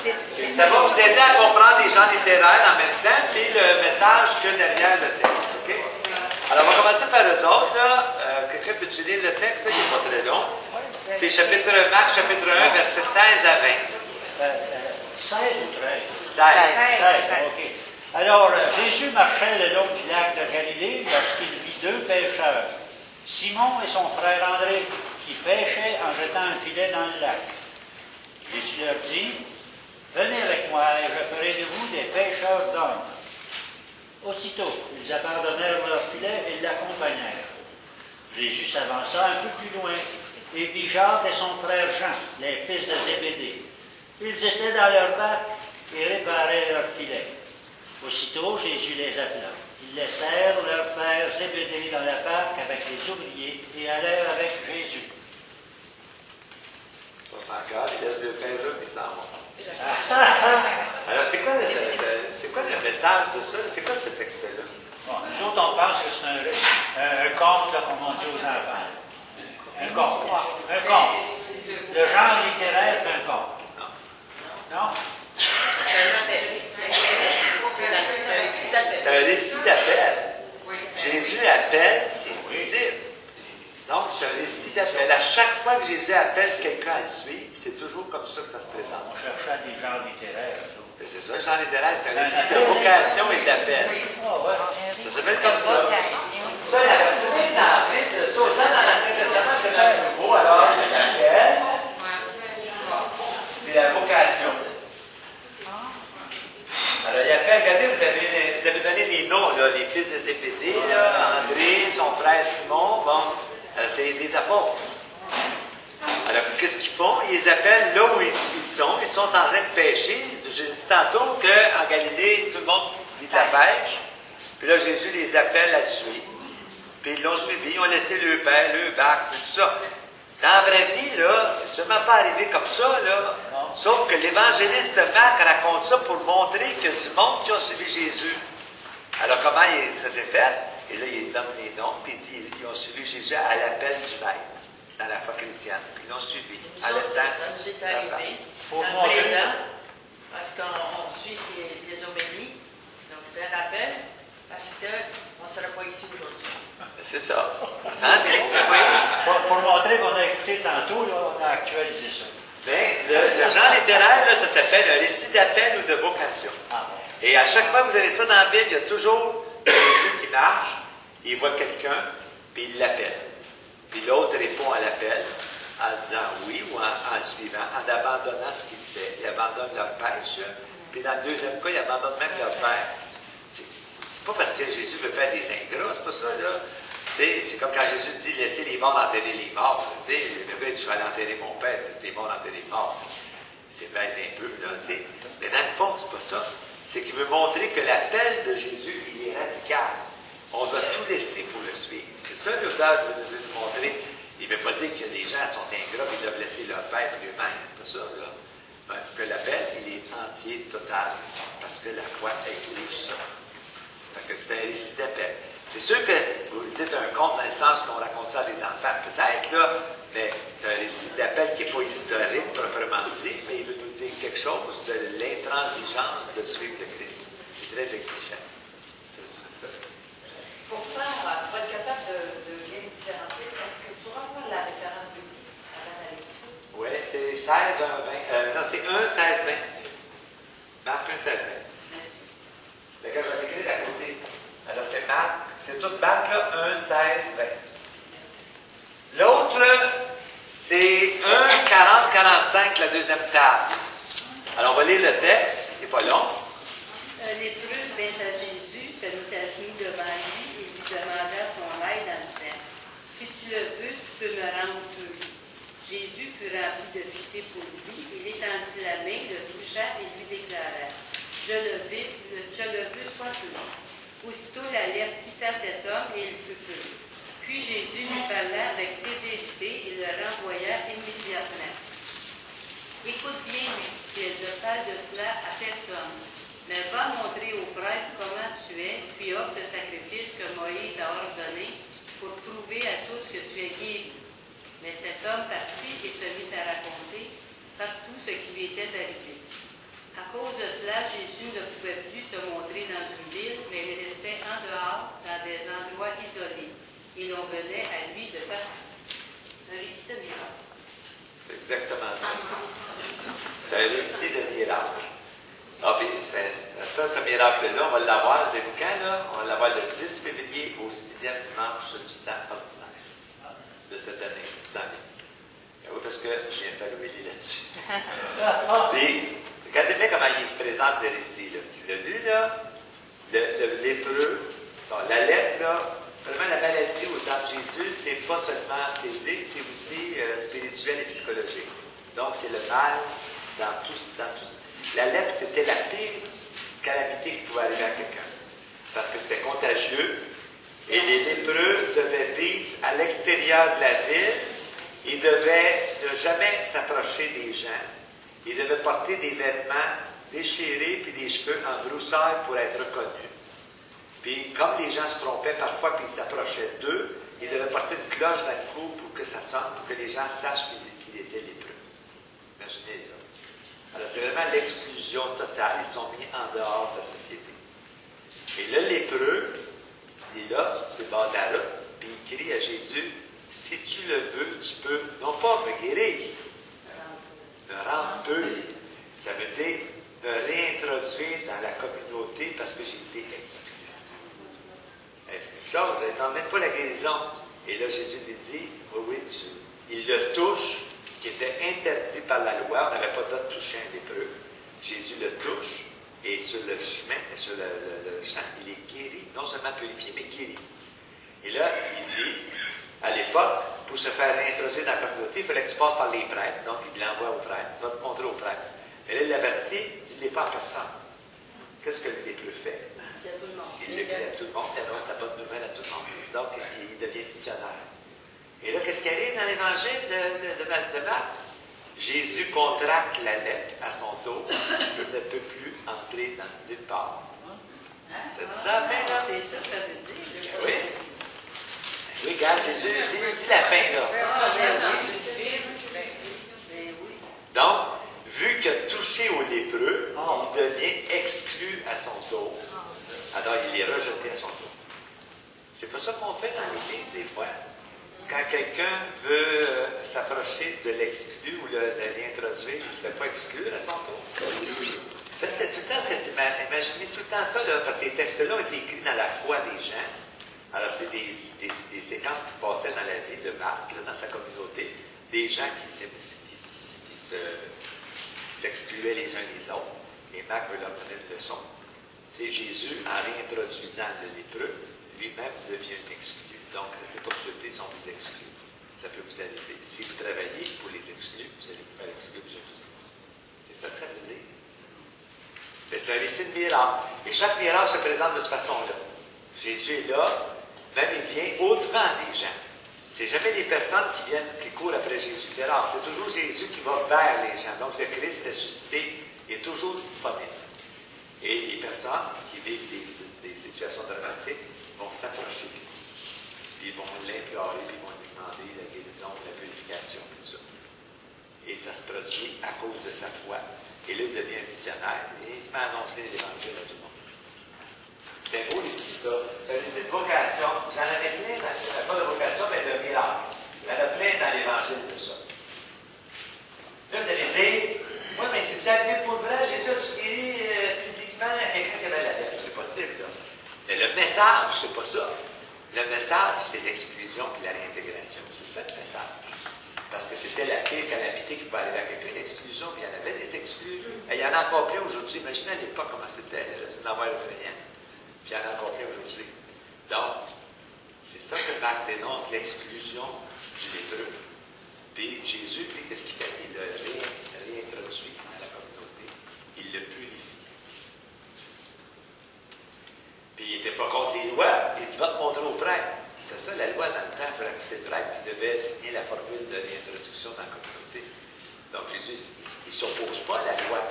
Ça va vous aider à comprendre les genres littéraires en même temps, puis le message que derrière le texte. OK? Alors, on va commencer par eux autres. Quelqu'un peut-tu lire le texte? Là? Il n'est pas très long. C'est Marc, chapitre 1, versets 16 à 20. 16 ou 13? 16. 16, OK. Alors, Jésus marchait le long du lac de Galilée lorsqu'il vit deux pêcheurs, Simon et son frère André, qui pêchaient en jetant un filet dans le lac. Jésus leur dit, « Venez avec moi et je ferai de vous des pêcheurs d'hommes. » Aussitôt, ils abandonnèrent leur filet et l'accompagnèrent. Jésus s'avança un peu plus loin et vit Jacques et son frère Jean, les fils de Zébédée. Ils étaient dans leur barque et réparaient leur filet. Aussitôt, Jésus les appela. Ils laissèrent leur père Zébédée dans la barque avec les ouvriers et allèrent avec Jésus. On s'en cache, il laisse deux pères là, puis ils s'en vont. Alors, c'est quoi le message de ça? C'est quoi ce texte-là? Bon, nous autres, on pense que c'est un conte, là, comme on dit aux enfants. Un conte. Un conte. Le genre littéraire d'un conte. Non? C'est un récit d'appel. Jésus appelle ses disciples. Donc, c'est un récit d'appel. À chaque fois que Jésus appelle quelqu'un à le suivre, c'est toujours comme ça que ça se présente. On cherchait des genres littéraires. C'est ça, le genre littéraire, c'est un récit de vocation et d'appel. Ça s'appelle comme ça. Ça, il y a retrouvé dans Christ, autant dans l'Ancien Testament que dans le Nouveau. Alors, l'appel, c'est la vocation. Alors, il appelle, regardez, vous avez donné les noms, là, les fils de Zébédée, là, André, son frère Simon, bon, c'est des apôtres. Alors, qu'est-ce qu'ils font? Ils les appellent là où ils sont en train de pêcher. J'ai dit tantôt qu'en Galilée, tout le monde vit de la pêche. Puis là, Jésus les appelle à le suivre. Puis ils l'ont suivi, ils ont laissé le père, le barque, tout ça. Dans la vraie vie, là, c'est sûrement pas arrivé comme ça, là. Sauf que l'évangéliste Marc raconte ça pour montrer qu'il y a du monde qui a suivi Jésus. Alors, comment ça s'est fait? Et là, il donne les noms, puis il dit qu'ils ont suivi Jésus à l'appel du Maître, dans la foi chrétienne. Puis ils l'ont suivi. Ça nous est arrivé dans le présent, parce qu'on suit les homélies. Donc, c'est un rappel, parce qu'on ne serait pas ici aujourd'hui. C'est ça. Ça en est, oui. Pour montrer qu'on a écouté tantôt, là, on a actualisé ça. Bien, le genre littéraire, là, ça s'appelle un récit d'appel ou de vocation. Et à chaque fois que vous avez ça dans la Bible, il y a toujours Jésus qui marche, il voit quelqu'un, puis il l'appelle. Puis l'autre répond à l'appel en disant oui ou en le suivant, en abandonnant ce qu'il fait. Il abandonne leur pêche, puis dans le deuxième cas, il abandonne même leur père. C'est pas parce que Jésus veut faire des ingrats, c'est pas ça, là. C'est comme quand Jésus dit « Laissez les morts enterrer les morts ». Le gars dit « Je vais aller enterrer mon père, laissez les morts enterrer les morts ». C'est bête un peu, là, tu sais. Mais dans le fond, c'est pas ça. C'est qu'il veut montrer que l'appel de Jésus, il est radical. On doit tout laisser pour le suivre. C'est ça l'auteur veut nous montrer. Il ne veut pas dire que les gens sont ingrats et ils doivent laisser leur père eux-mêmes. C'est pas ça, là. Que l'appel, il est entier, total. Parce que la foi exige ça. Fait que c'est un récit d'appel. C'est sûr que vous dites un conte dans le sens qu'on raconte ça à des enfants, peut-être, là, mais c'est un récit d'appel qui n'est pas historique, proprement dit, mais il veut nous dire quelque chose de l'intransigeance de suivre le Christ. C'est très exigeant. C'est ça. Pour être capable de bien différencier, est-ce que tu pourras avoir la référence biblique avant la lecture? Oui, c'est 16, 1, 20. Non, c'est 1, 16, 26. Marc 1, 16, 20. Merci. D'accord, je vais l'écrire à côté. Alors, c'est Marc, c'est toute Marc, là, 1, 16, 20. L'autre, c'est 1, 40, 45, la deuxième table. Alors, on va lire le texte, il n'est pas long. Un lépreux vint à Jésus, se mit à genoux devant lui et lui demanda son aide en disant « Si tu le veux, tu peux me rendre pur. » Jésus fut rempli de pitié pour lui, il étendit la main, le toucha et lui déclara « Je le veux, sois pur. » Aussitôt la lèpre quitta cet homme et il fut pur. Puis Jésus lui parla avec sévérité et le renvoya immédiatement. Écoute bien, lui dit-il, je parle de cela à personne, mais va montrer au prêtre comment tu es, puis offre ce sacrifice que Moïse a ordonné pour prouver à tous que tu es guéri. Mais cet homme partit et se mit à raconter partout ce qui lui était arrivé. cause de cela, Jésus ne pouvait plus se montrer dans une ville, mais il restait en dehors, dans des endroits isolés. Et l'on venait à lui de partout. Un récit de miracle. C'est exactement ça. C'est un récit de miracle. Ah, puis ça, ce miracle-là, on va l'avoir, c'est quand, là? On va l'avoir le 10 février au 6e dimanche du temps ordinaire de cette année, ça vient. Oui, parce que je viens de faire le Willy là-dessus. Puis, regardez bien comment il se présente le récit, là. Tu l'as lu, là? Le lépreux, bon, la lèpre, là, vraiment la maladie au temps de Jésus, c'est pas seulement physique, c'est aussi spirituel et psychologique. Donc, c'est le mal dans tout ça. La lèpre, c'était la pire calamité qui pouvait arriver à quelqu'un. Parce que c'était contagieux. Et les lépreux devaient vivre à l'extérieur de la ville. Ils devaient ne jamais s'approcher des gens. Ils devaient porter des vêtements déchirés puis des cheveux en broussailles pour être reconnus. Puis, comme les gens se trompaient parfois puis ils s'approchaient d'eux, ils devaient porter une cloche dans le cou pour que ça sonne, pour que les gens sachent qu'ils étaient lépreux. Imaginez, là. Alors, c'est vraiment l'exclusion totale. Ils sont mis en dehors de la société. Et le lépreux, il est là, sur le bord de la route, puis il crie à Jésus, « Si tu le veux, tu peux, non pas me guérir, me rendre peu. » Ça veut dire me réintroduire dans la communauté parce que j'ai été exclu. C'est une chose, il n'en met pas la guérison. Et là, Jésus lui dit, « Oui, il le touche. » Qui était interdit par la loi, on n'avait pas le droit de toucher un lépreux. Jésus le touche, et sur le chemin, sur le champ, il est guéri, non seulement purifié, mais guéri. Et là, il dit, à l'époque, pour se faire réintroduire dans la communauté, il fallait que tu passes par les prêtres, donc il l'envoie au prêtre, il va te montrer au prêtre. Mais là, il l'avertit, il ne dit pas à personne. Qu'est-ce que le lépreux fait? Il le crie à tout le monde, il annonce la bonne nouvelle à tout le monde. Donc, il devient missionnaire. Et là, qu'est-ce qui arrive dans l'évangile de Marc? Jésus contracte la lèpre à son tour. Il ne peut plus entrer dans nulle part. Ça dit ça, ben là? C'est ça que ça veut dire. Oui. Oui, regarde, Jésus dit la fin, là. Donc, vu qu'il a touché au lépreux, il devient exclu à son tour. Alors, il est rejeté à son tour. C'est pas ça qu'on fait dans l'Église, des fois. Quand quelqu'un veut s'approcher de l'exclu ou de l'introduire, il ne se fait pas exclure à son tour. Faites tout le temps imaginez tout le temps ça, là, parce que ces textes-là ont été écrits dans la foi des gens. Alors, c'est des séquences qui se passaient dans la vie de Marc, là, dans sa communauté, des gens qui s'excluaient les uns des autres. Et Marc veut leur donner une leçon. C'est Jésus, en réintroduisant le lépreux, lui-même devient un exclu. Donc, restez pas surpris si on vous exclut. Ça peut vous arriver. Si vous travaillez pour les exclus, vous allez vous faire exclure vous aussi. C'est ça que ça veut dire. Mais c'est un récit de miracle. Et chaque miracle se présente de cette façon-là. Jésus est là, même il vient au-devant des gens. C'est jamais des personnes qui courent après Jésus. C'est rare. C'est toujours Jésus qui va vers les gens. Donc, le Christ ressuscité est toujours disponible. Et les personnes qui vivent des situations dramatiques vont s'approcher de lui. Puis ils vont l'implorer, puis ils vont lui demander la guérison, la purification, tout ça. Et ça se produit à cause de sa foi. Et là, il devient un missionnaire et il se met à annoncer l'Évangile à tout le monde. C'est beau ici, ça. C'est un récit de vocation. J'en avais plein, pas de vocation, mais de miracle. Il y en a plein dans l'Évangile de ça. Là, vous allez dire, oui, mais si tu as arrivé pour vrai, Jésus a-tu guéri physiquement quelqu'un qui avait la lèpre? C'est possible, là. Mais le message, c'est pas ça. Le message, c'est l'exclusion et la réintégration. C'est ça le message. Parce que c'était la pire calamité qui pouvait arriver à quelqu'un, l'exclusion. Il y en avait des exclus. Et il y en a encore plein aujourd'hui. Imaginez à l'époque comment c'était. C'est une envers effrayant. Puis il y en a encore plein aujourd'hui. Donc, c'est ça que Marc dénonce, l'exclusion du lépreux. Puis Jésus, lui, qu'est-ce qu'il fait? Il le réintroduit dans la communauté. Il le purifie. Puis il n'était pas contre les lois. Il dit, va te montrer au prêtre. Puis c'est ça, la loi, dans le temps, il fallait que c'est le prêtre qui devait signer la formule de réintroduction dans la communauté. Donc Jésus, il ne s'oppose pas à la loi.